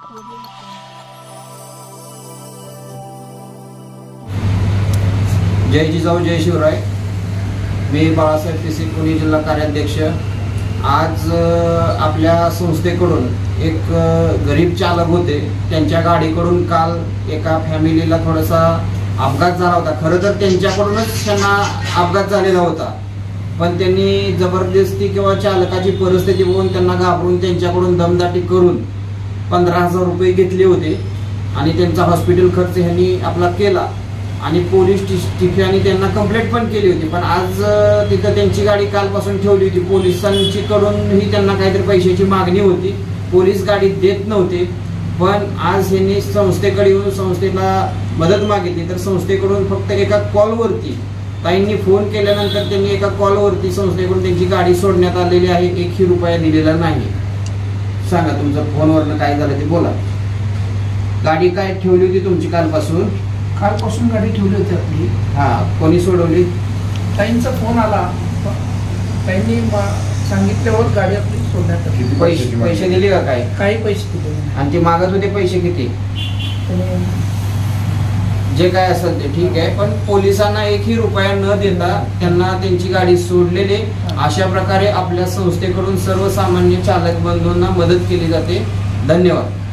जय जिजाऊ जय शिवराय। मी बाळासाहेब पिसे, पुणे जिल्हा कार्याध्यक्ष। आज आपल्या संस्थेकडून एक गरीब चालक होते, त्यांच्या गाडीकडून काल एका फॅमिलीला थोडासा अपघात झाला होता। खरं तर त्यांच्याकडूनच त्यांना अपघात झालेला होता, पण त्यांनी जबरदस्ती किंवा चालकाची परिस्थिती बघून त्यांना घाबरून त्यांच्याकडून दमदाटी करून 15,000 रुपये घेतले होते आणि त्यांचा हॉस्पिटल खर्च ह्यांनी आपला केला आणि पोलीस ठिकाणी त्यांना कंप्लेंट पण केली होती। पण आज तिथं त्यांची गाडी कालपासून ठेवली होती। पोलिसांची कडूनही त्यांना काहीतरी पैशाची मागणी होती, पोलीस गाडी देत नव्हते। पण आज यांनी संस्थेकडे येऊन संस्थेला मदत मागितली, तर संस्थेकडून फक्त एका कॉलवरती ताईंनी फोन केल्यानंतर त्यांनी एका कॉलवरती संस्थेकडून त्यांची गाडी सोडण्यात आलेली आहे। 1ही रुपया दिलेला नाही। सांगा तुमचं फोनवरनं काय झालं ते बोला। गाडी काय ठेवली होती तुमची कालपासून? कालपासून गाडी ठेवली होती आपली। हा, कोणी सोडवली? ताईंचा फोन आला, ताईंनी सांगितल्यावर गाडी आपली सोडण्यात आली। पैसे दिले का? काय काही पैसे दिले नाही। आणि ते मागत होते पैसे किती? जे काय असेल ते ठीक आहे, पण पोलिसांना 1ही रुपया न देता त्यांना त्यांची गाडी सोडलेली। अशा प्रकारे आपल्या संस्थेकडून सर्वसामान्य चालक बंधूंना मदत केली जाते। धन्यवाद।